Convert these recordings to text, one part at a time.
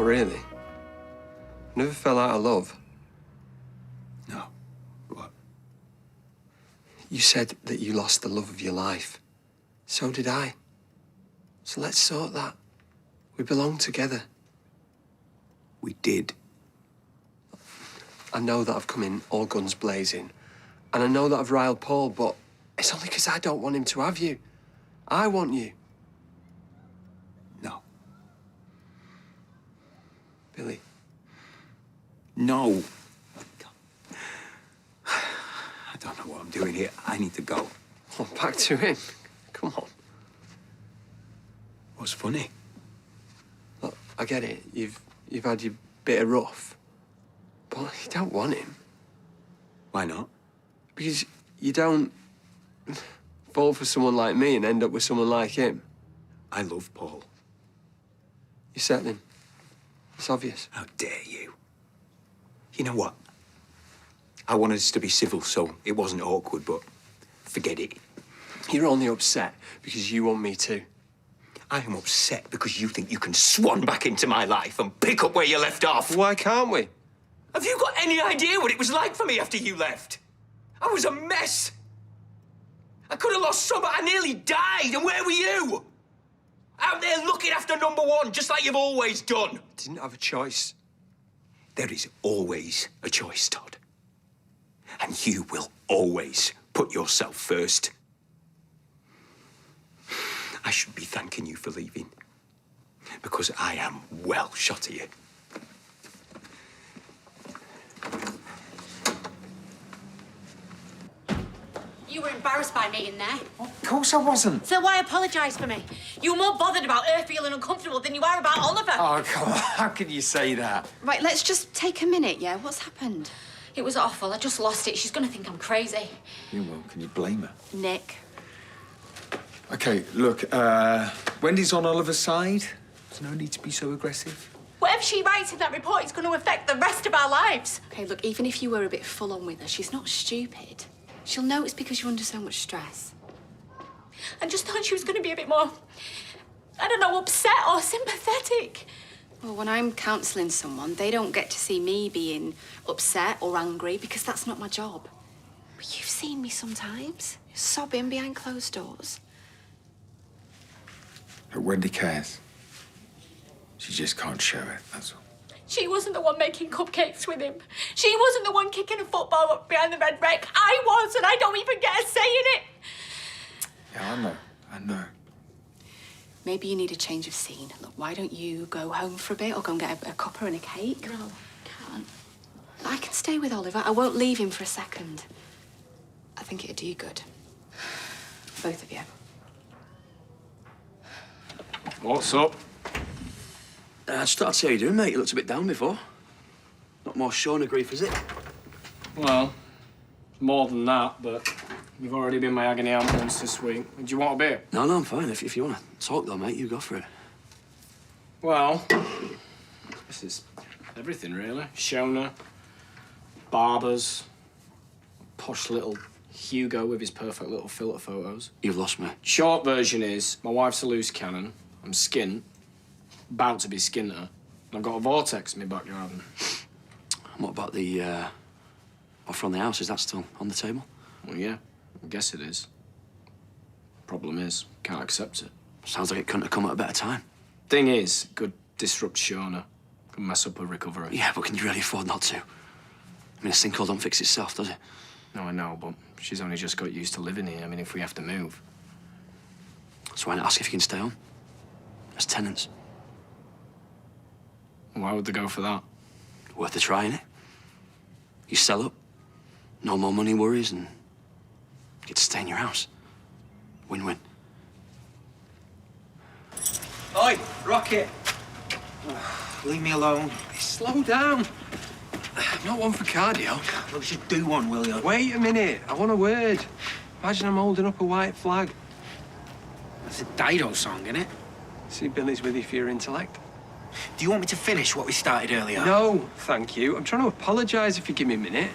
really. Never fell out of love. No. What? You said that you lost the love of your life. So did I. So let's sort that. We belong together. We did. I know that I've come in all guns blazing. And I know that I've riled Paul, but it's only because I don't want him to have you. I want you. No. Billy. No. I don't know what I'm doing here. I need to go. Oh, back to him. Come on. What's funny? Look, I get it. You've had your bit of rough. But you don't want him. Why not? Because you don't fall for someone like me and end up with someone like him. I love Paul. You're settling. It's obvious. How dare you? You know what? I wanted us to be civil, so it wasn't awkward, but forget it. You're only upset because you want me to. I am upset because you think you can swan back into my life and pick up where you left off. Why can't we? Have you got any idea what it was like for me after you left? I was a mess. I could have lost Summer. I nearly died. And where were you? Out there looking after number one, just like you've always done. Didn't have a choice. There is always a choice, Todd. And you will always put yourself first. I should be thanking you for leaving, because I am well shot of you. You were embarrassed by me in there. Of course I wasn't. So why apologise for me? You were more bothered about her feeling uncomfortable than you are about Oliver. Oh, come on. How can you say that? Right, let's just take a minute, yeah? What's happened? It was awful. I just lost it. She's going to think I'm crazy. You will. Can you blame her? Nick. OK, look, Wendy's on Oliver's side. There's no need to be so aggressive. Whatever she writes in that report is going to affect the rest of our lives. OK, look, even if you were a bit full on with her, she's not stupid. She'll know it's because you're under so much stress. I just thought she was going to be a bit more, I don't know, upset or sympathetic. Well, when I'm counselling someone, they don't get to see me being upset or angry because that's not my job. But you've seen me sometimes, sobbing behind closed doors. But Wendy cares. She just can't show it, that's all. She wasn't the one making cupcakes with him. She wasn't the one kicking a football up behind the red wreck. I was, and I don't even get a say in it. Yeah, I know. Maybe you need a change of scene. Look, why don't you go home for a bit or go and get a cuppa and a cake? No, can't. I can stay with Oliver. I won't leave him for a second. I think it'd do you good. Both of you. What's up? I just thought I'd see how you're doing, mate. You looked a bit down before. Not more showing of grief, is it? Well, more than that, but you've already been my agony aunt once this week. Do you want a beer? No, I'm fine. If you want to talk, though, mate, you go for it. Well, this is everything, really. Shona, barbers, posh little Hugo with his perfect little filter photos. You've lost me. Short version is, my wife's a loose cannon, I'm skint, about to be skinter, and I've got a vortex in my backyard. And what about the offer on the house? Is that still on the table? Well, yeah, I guess it is. Problem is, can't accept it. Sounds like it couldn't have come at a better time. Thing is, could disrupt Shona, could mess up her recovery. Yeah, but can you really afford not to? I mean, a sinkhole don't fix itself, does it? No, I know, but she's only just got used to living here. I mean, if we have to move. So why not ask if you can stay on? As tenants. Why would they go for that? Worth a try, innit? You sell up, no more money worries, and you get to stay in your house. Win-win. Oi, Rocket. Leave me alone. Slow down. I'm not one for cardio. Well, just do one, will you? Wait a minute. I want a word. Imagine I'm holding up a white flag. That's a Dido song, isn't it? See, Billy's with you for your intellect. Do you want me to finish what we started earlier? No, thank you. I'm trying to apologise if you give me a minute.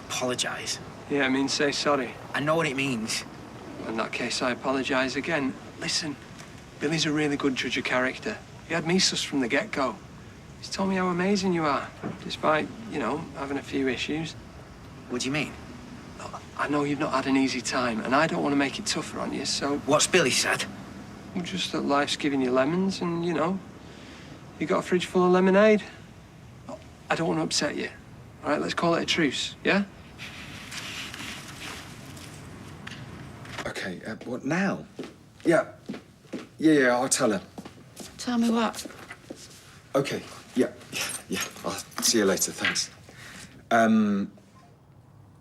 Apologise? Yeah, I mean, say sorry. I know what it means. In that case, I apologise again. Listen, Billy's a really good judge of character. He had me sus from the get-go. He's told me how amazing you are, despite, you know, having a few issues. What do you mean? I know you've not had an easy time, and I don't want to make it tougher on you, so... What's Billy said? Just that life's giving you lemons, and, you know, you got a fridge full of lemonade. I don't want to upset you. All right, let's call it a truce, yeah? Okay, what now? Yeah. Yeah, I'll tell her. Tell me what? Okay, yeah. I'll see you later, thanks.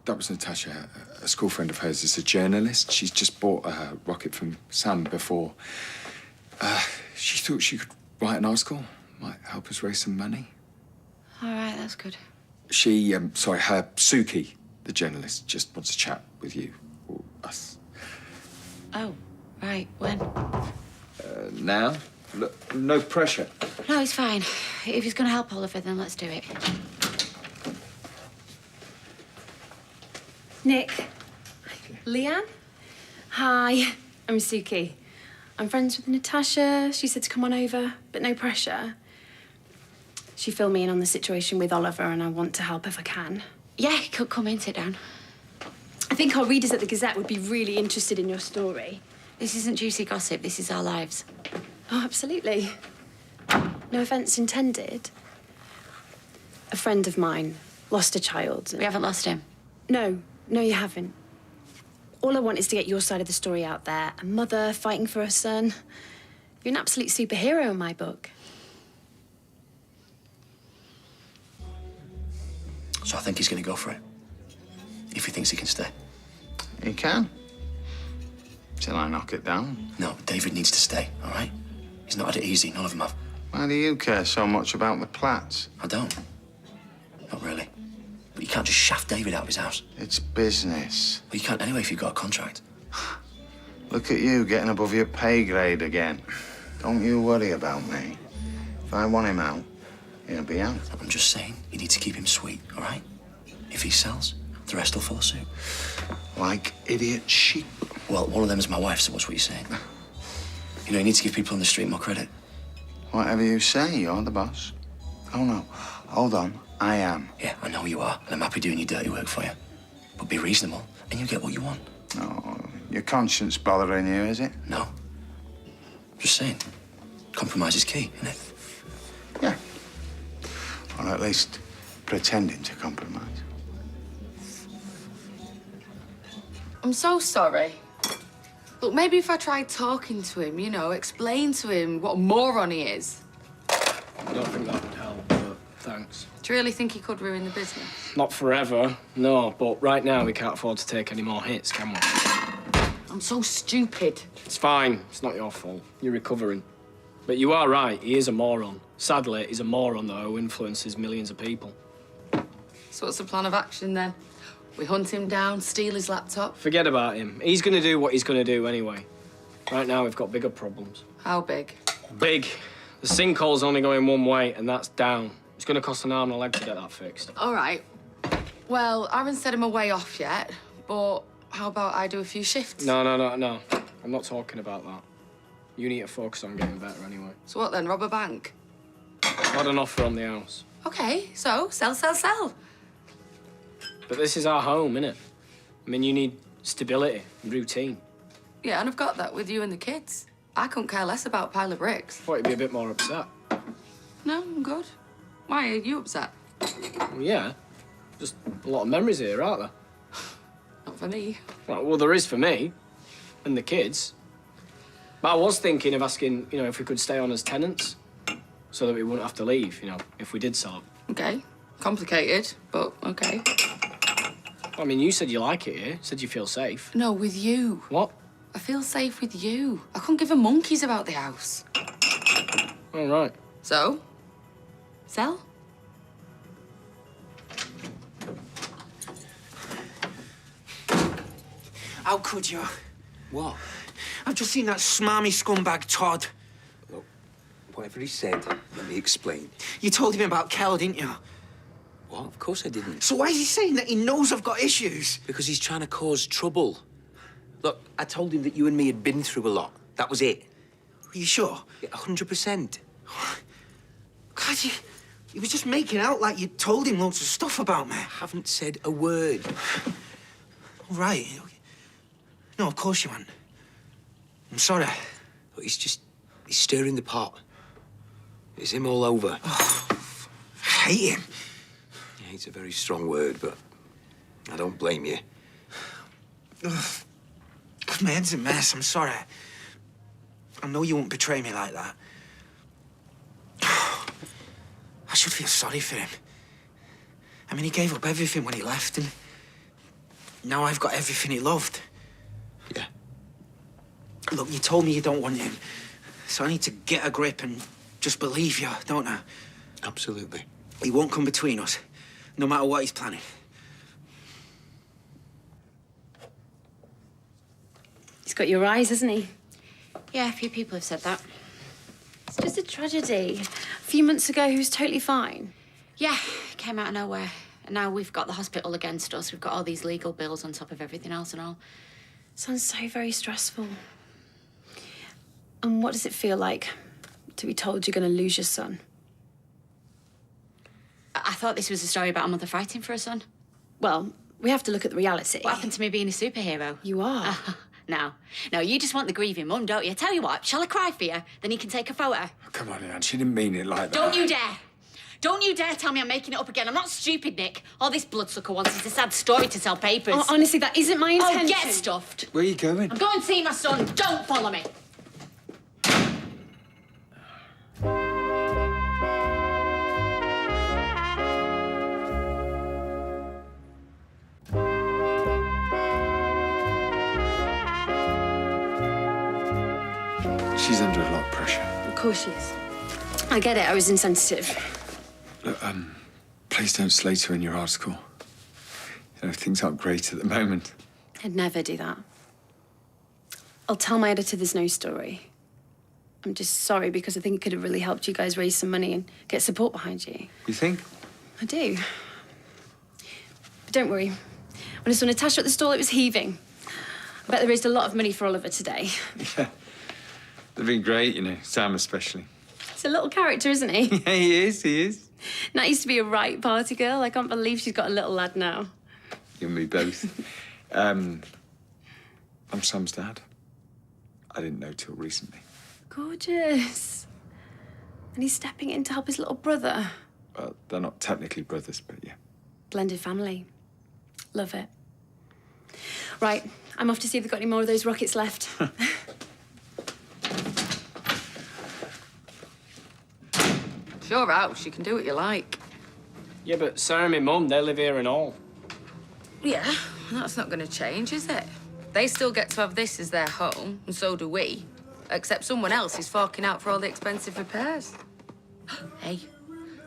That was Natasha, a school friend of hers. Is a journalist. She's just bought a rocket from Sam before. She thought she could write an article. Might help us raise some money. All right, that's good. She, her Suki, the journalist, just wants to chat with you or us. Oh, right. When? Now? Look, no pressure. No, it's fine. If he's going to help Oliver, then let's do it. Nick. Leanne? Hi, I'm Suki. I'm friends with Natasha. She said to come on over, but no pressure. She filled me in on the situation with Oliver, and I want to help if I can. Yeah, come in, sit down. I think our readers at the Gazette would be really interested in your story. This isn't juicy gossip. This is our lives. Oh, absolutely. No offence intended. A friend of mine lost a child. We haven't lost him. No, you haven't. All I want is to get your side of the story out there. A mother fighting for her son. You're an absolute superhero in my book. So I think he's going to go for it. If he thinks he can stay. He can. Till I knock it down. No, David needs to stay, all right? He's not had it easy. None of them have. Why do you care so much about the Platts? I don't. Not really. But you can't just shaft David out of his house. It's business. Well, you can't anyway if you've got a contract. Look at you getting above your pay grade again. Don't you worry about me. If I want him out, he'll be out. I'm just saying, you need to keep him sweet, all right? If he sells, the rest will follow suit. Like idiot sheep. Well, one of them is my wife, so what's what you're saying? You know, you need to give people on the street more credit. Whatever you say, you're the boss. Oh, no. Hold on. I am. Yeah, I know you are, and I'm happy doing your dirty work for you. But be reasonable, and you'll get what you want. No, your conscience bothering you, is it? No. Just saying. Compromise is key, isn't it? Yeah. Or at least pretending to compromise. I'm so sorry. Look, maybe if I tried talking to him, you know, explain to him what a moron he is. I don't think that would help, but thanks. Do you really think he could ruin the business? Not forever, no, but right now we can't afford to take any more hits, can we? I'm so stupid. It's fine. It's not your fault. You're recovering. But you are right. He is a moron. Sadly, he's a moron, though, who influences millions of people. So what's the plan of action, then? We hunt him down, steal his laptop? Forget about him. He's going to do what he's going to do anyway. Right now, we've got bigger problems. How big? Big. The sinkhole's only going one way, and that's down. It's going to cost an arm and a leg to get that fixed. All right. Well, I haven't set him a way off yet, but how about I do a few shifts? No. I'm not talking about that. You need to focus on getting better anyway. So what then, rob a bank? I've had an offer on the house. Okay, so sell. But this is our home, innit? I mean, you need stability and routine. Yeah, and I've got that with you and the kids. I couldn't care less about a pile of bricks. Thought you'd be a bit more upset. No, I'm good. Why are you upset? Well, yeah. Just a lot of memories here, aren't there? Not for me. Well, there is for me. And the kids. But I was thinking of asking, you know, if we could stay on as tenants. So that we wouldn't have to leave, you know, if we did sell it. Okay. Complicated, but okay. I mean, you said you like it here. Said you feel safe. No, with you. What? I feel safe with you. I couldn't give a monkeys about the house. All right. So? Sell? How could you? What? I've just seen that smarmy scumbag Todd. Look, whatever he said, let me explain. You told him about Kel, didn't you? What? Of course I didn't. So why is he saying that he knows I've got issues? Because he's trying to cause trouble. Look, I told him that you and me had been through a lot. That was it. Are you sure? Yeah, 100%. God, He was just making out like you told him loads of stuff about me. I haven't said a word. All right. No, of course you haven't. I'm sorry. But he's stirring the pot. It's him all over. Oh, I hate him. Yeah, it's a very strong word, but I don't blame you. Ugh. My head's a mess, I'm sorry. I know you won't betray me like that. I should feel sorry for him. I mean, he gave up everything when he left, and now I've got everything he loved. Yeah. Look, you told me you don't want him, so I need to get a grip and just believe you, don't I? Absolutely. He won't come between us, no matter what he's planning. He's got your eyes, hasn't he? Yeah, a few people have said that. It's just a tragedy. A few months ago, he was totally fine. Yeah, came out of nowhere. And now we've got the hospital against us. We've got all these legal bills on top of everything else and all. Sounds so very stressful. And what does it feel like to be told you're going to lose your son? I thought this was a story about a mother fighting for a son. Well, we have to look at the reality. What happened to me being a superhero? You are. No, you just want the grieving mum, don't you? Tell you what, shall I cry for you? Then you can take a photo. Oh, come on, Anne, she didn't mean it like that. Don't you dare! Don't you dare tell me I'm making it up again. I'm not stupid, Nick. All this bloodsucker wants is a sad story to sell papers. Oh, honestly, that isn't my intention. Oh, get stuffed. Where are you going? I'm going to see my son. Don't follow me. She's under a lot of pressure. Of course she is. I get it. I was insensitive. Look, please don't slate her in your article. You know, things aren't great at the moment. I'd never do that. I'll tell my editor there's no story. I'm just sorry because I think it could have really helped you guys raise some money and get support behind you. You think? I do. But don't worry. When I saw Natasha at the stall, it was heaving. I bet they raised a lot of money for Oliver today. Yeah. They've been great, you know, Sam especially. He's a little character, isn't he? Yeah, he is. Nat used to be a right party girl. I can't believe she's got a little lad now. You and me both. I'm Sam's dad. I didn't know till recently. Gorgeous. And he's stepping in to help his little brother. Well, they're not technically brothers, but yeah. Blended family. Love it. Right, I'm off to see if they've got any more of those rockets left. It's your house. You can do what you like. Yeah, but Sarah and my mum, they live here and all. Yeah, that's not going to change, is it? They still get to have this as their home, and so do we. Except someone else is forking out for all the expensive repairs. Hey,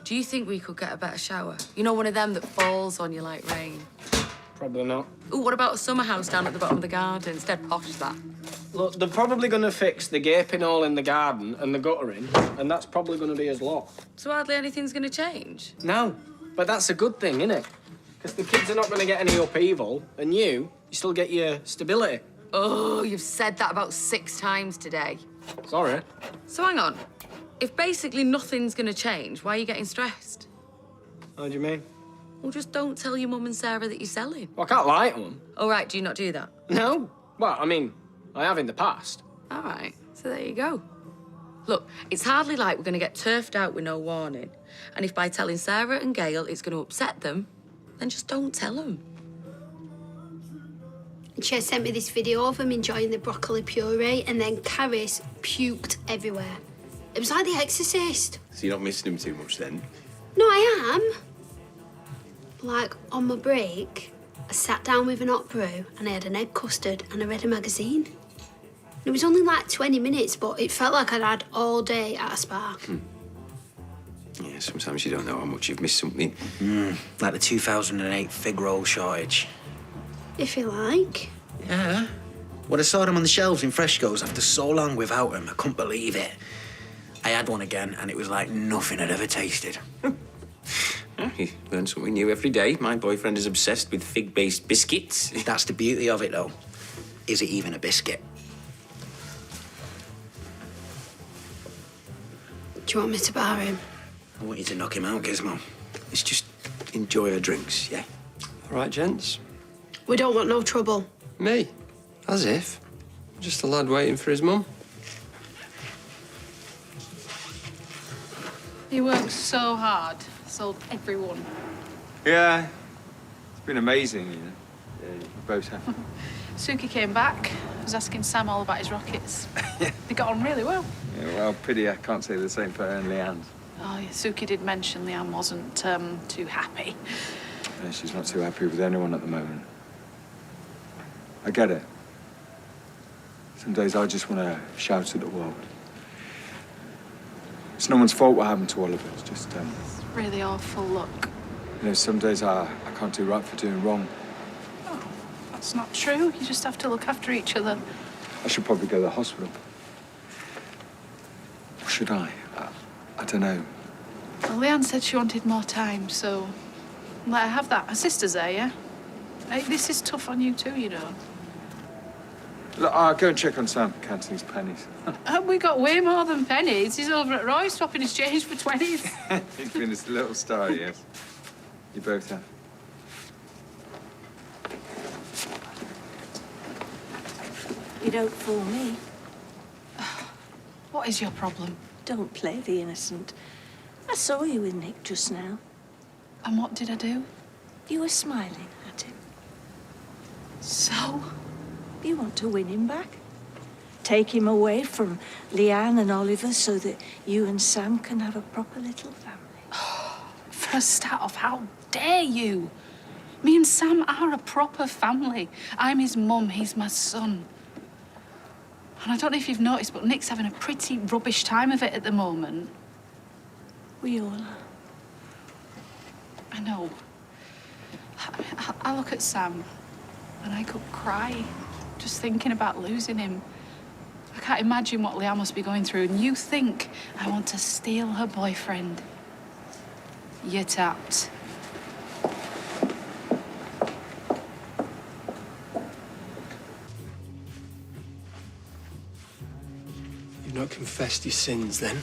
do you think we could get a better shower? You know, one of them that falls on you like rain. Probably not. Ooh, what about a summer house down at the bottom of the garden? Instead, posh that. Look, they're probably going to fix the gaping hole in the garden and the guttering, and that's probably going to be as lot. So hardly anything's going to change? No, but that's a good thing, isn't it? Because the kids are not going to get any upheaval, and you still get your stability. Oh, you've said that about 6 times today. Sorry. So hang on. If basically nothing's going to change, why are you getting stressed? How do you mean? Well, just don't tell your mum and Sarah that you're selling. Well, I can't lie to them. All right, do you not do that? No. Well, I mean, I have in the past. All right, so there you go. Look, it's hardly like we're going to get turfed out with no warning. And if by telling Sarah and Gail it's going to upset them, then just don't tell them. She sent me this video of him enjoying the broccoli puree, and then Caris puked everywhere. It was like The Exorcist. So you're not missing him too much then? No, I am. Like, on my break, I sat down with an hot brew and I had an egg custard and I read a magazine. It was only like 20 minutes, but it felt like I'd had all day at a spa. Yeah, sometimes you don't know how much you've missed something. Like the 2008 fig roll shortage. If you like. Yeah. When I saw them on the shelves in Fresco's after so long without them, I couldn't believe it. I had one again, and it was like nothing I'd ever tasted. You learn something new every day. My boyfriend is obsessed with fig-based biscuits. That's the beauty of it, though. Is it even a biscuit? Do you want me to bar him? I want you to knock him out, Gizmo. Let's just enjoy our drinks, yeah? All right, gents. We don't want no trouble. Me? As if. Just a lad waiting for his mum. He worked so hard, sold everyone. Yeah, it's been amazing, you know. Yeah, you both have. Suki came back, was asking Sam all about his rockets. They got on really well. Yeah, well, pity I can't say the same for her and Leanne's. Oh, yeah, Suki did mention Leanne wasn't too happy. Yeah, she's not too happy with anyone at the moment. I get it. Some days I just want to shout at the world. It's no one's fault what happened to Oliver. It's just, It's really awful, look. you know, some days I can't do right for doing wrong. Oh, that's not true. You just have to look after each other. I should probably go to the hospital. Or should I? I don't know. Well, Leanne said she wanted more time, so let her have that. Her sister's there, yeah? Hey, this is tough on you too, you know. Look, I'll go and check on Sam, counting his pennies. We got way more than pennies. He's over at Roy's swapping his change for 20s. He's been a little star, yes. You both have. You don't fool me. What is your problem? Don't play the innocent. I saw you with Nick just now. And what did I do? You were smiling at him. So? You want to win him back? Take him away from Leanne and Oliver so that you and Sam can have a proper little family. For a start off, how dare you? Me and Sam are a proper family. I'm his mum, he's my son. And I don't know if you've noticed, but Nick's having a pretty rubbish time of it at the moment. We all are. I know. I look at Sam and I could cry just thinking about losing him. I can't imagine what Leanne must be going through, and you think I want to steal her boyfriend. You're tapped. You've not confessed your sins, then?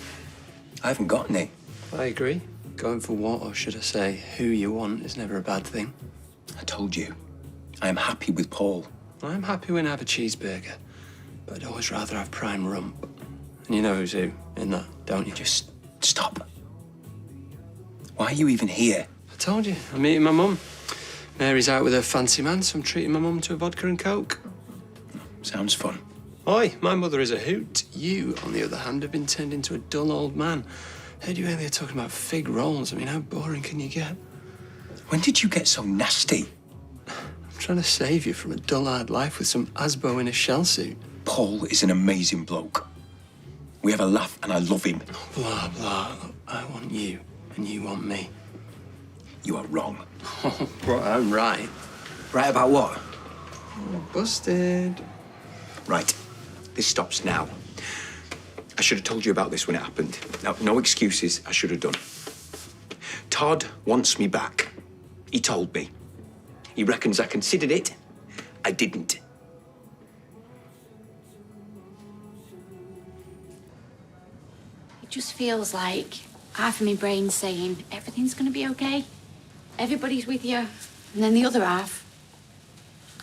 I haven't got any. I agree. Going for what, or should I say, who you want, is never a bad thing. I told you. I am happy with Paul. I'm happy when I have a cheeseburger, but I'd always rather have prime rump. And you know who's who in that, don't you? Just stop. Why are you even here? I told you, I'm meeting my mum. Mary's out with her fancy man, so I'm treating my mum to a vodka and coke. Sounds fun. Oi, my mother is a hoot. You, on the other hand, have been turned into a dull old man. Heard you earlier talking about fig rolls. I mean, how boring can you get? When did you get so nasty? I'm trying to save you from a dull-eyed life with some Asbo in a shell suit. Paul is an amazing bloke. We have a laugh and I love him. Blah, blah. I want you, and you want me. You are wrong. Oh, well, I'm right. Right about what? Oh, busted. Right. This stops now. I should have told you about this when it happened. Now, no excuses. I should have done. Todd wants me back. He told me. He reckons I considered it. I didn't. It just feels like half of my brain's saying everything's gonna be okay. Everybody's with you. And then the other half,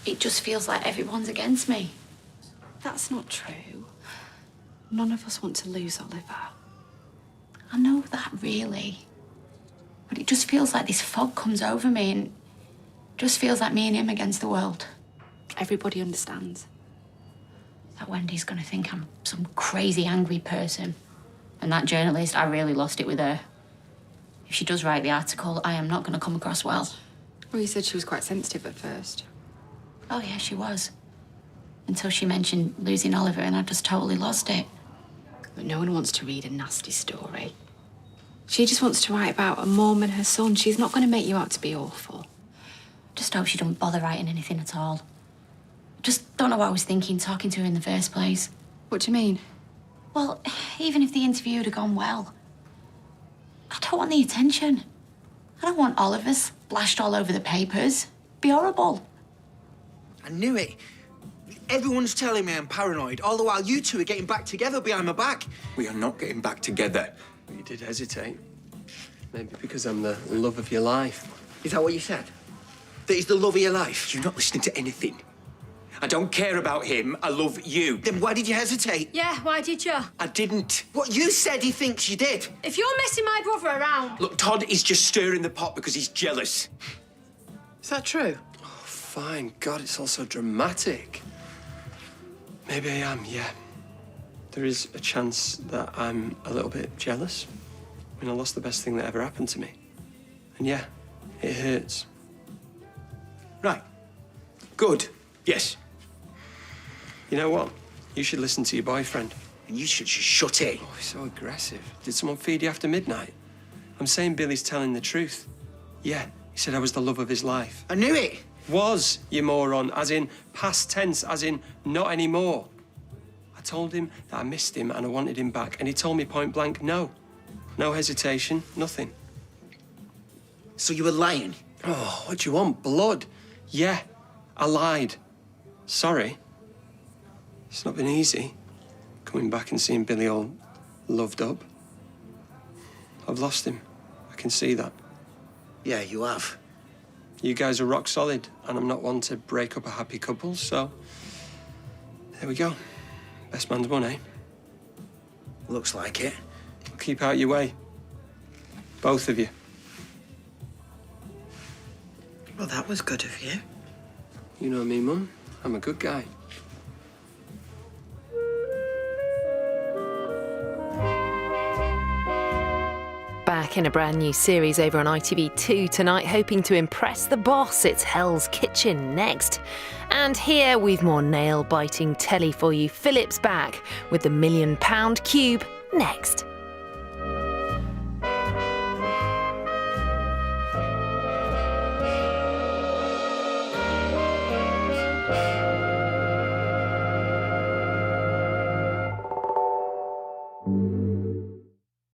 it just feels like everyone's against me. That's not true. None of us want to lose Oliver. I know that, really. But it just feels like this fog comes over me and just feels like me and him against the world. Everybody understands. That Wendy's gonna think I'm some crazy, angry person. And that journalist, I really lost it with her. If she does write the article, I am not gonna come across well. Well, you said she was quite sensitive at first. Oh, yeah, she was. Until she mentioned losing Oliver, and I just totally lost it. But no one wants to read a nasty story. She just wants to write about a mum and her son. She's not going to make you out to be awful. Just hope she don't bother writing anything at all. Just don't know what I was thinking talking to her in the first place. What do you mean? Well, even if the interview had gone well, I don't want the attention. I don't want Oliver splashed all over the papers. Be horrible. I knew it. Everyone's telling me I'm paranoid, all the while you two are getting back together behind my back. We are not getting back together. You did hesitate. Maybe because I'm the love of your life. Is that what you said? That he's the love of your life? You're not listening to anything. I don't care about him. I love you. Then why did you hesitate? Yeah, why did you? I didn't. What, you said he thinks you did. If you're messing my brother around... Look, Todd is just stirring the pot because he's jealous. Is that true? Oh, fine. God, it's all so dramatic. Maybe I am, yeah. There is a chance that I'm a little bit jealous. I mean, I lost the best thing that ever happened to me. And yeah, it hurts. Right. Good. Yes. You know what? You should listen to your boyfriend. And you should just shut it. Oh, he's so aggressive. Did someone feed you after midnight? I'm saying Billy's telling the truth. Yeah, he said I was the love of his life. I knew it. Was, you moron, as in past tense, as in not anymore. I told him that I missed him and I wanted him back, and he told me point blank, no. No hesitation, nothing. So you were lying? Oh, what do you want? Blood? Yeah, I lied. Sorry. It's not been easy, coming back and seeing Billy all loved up. I've lost him. I can see that. Yeah, you have. You guys are rock solid, and I'm not one to break up a happy couple, so... There we go. Best man's one, eh? Looks like it. Keep out your way. Both of you. Well, that was good of you. You know me, Mum. I'm a good guy. Back in a brand new series over on ITV2 tonight, hoping to impress the boss. It's Hell's Kitchen next. And here we've more nail-biting telly for you. Philip's back with the £1 Million Cube next.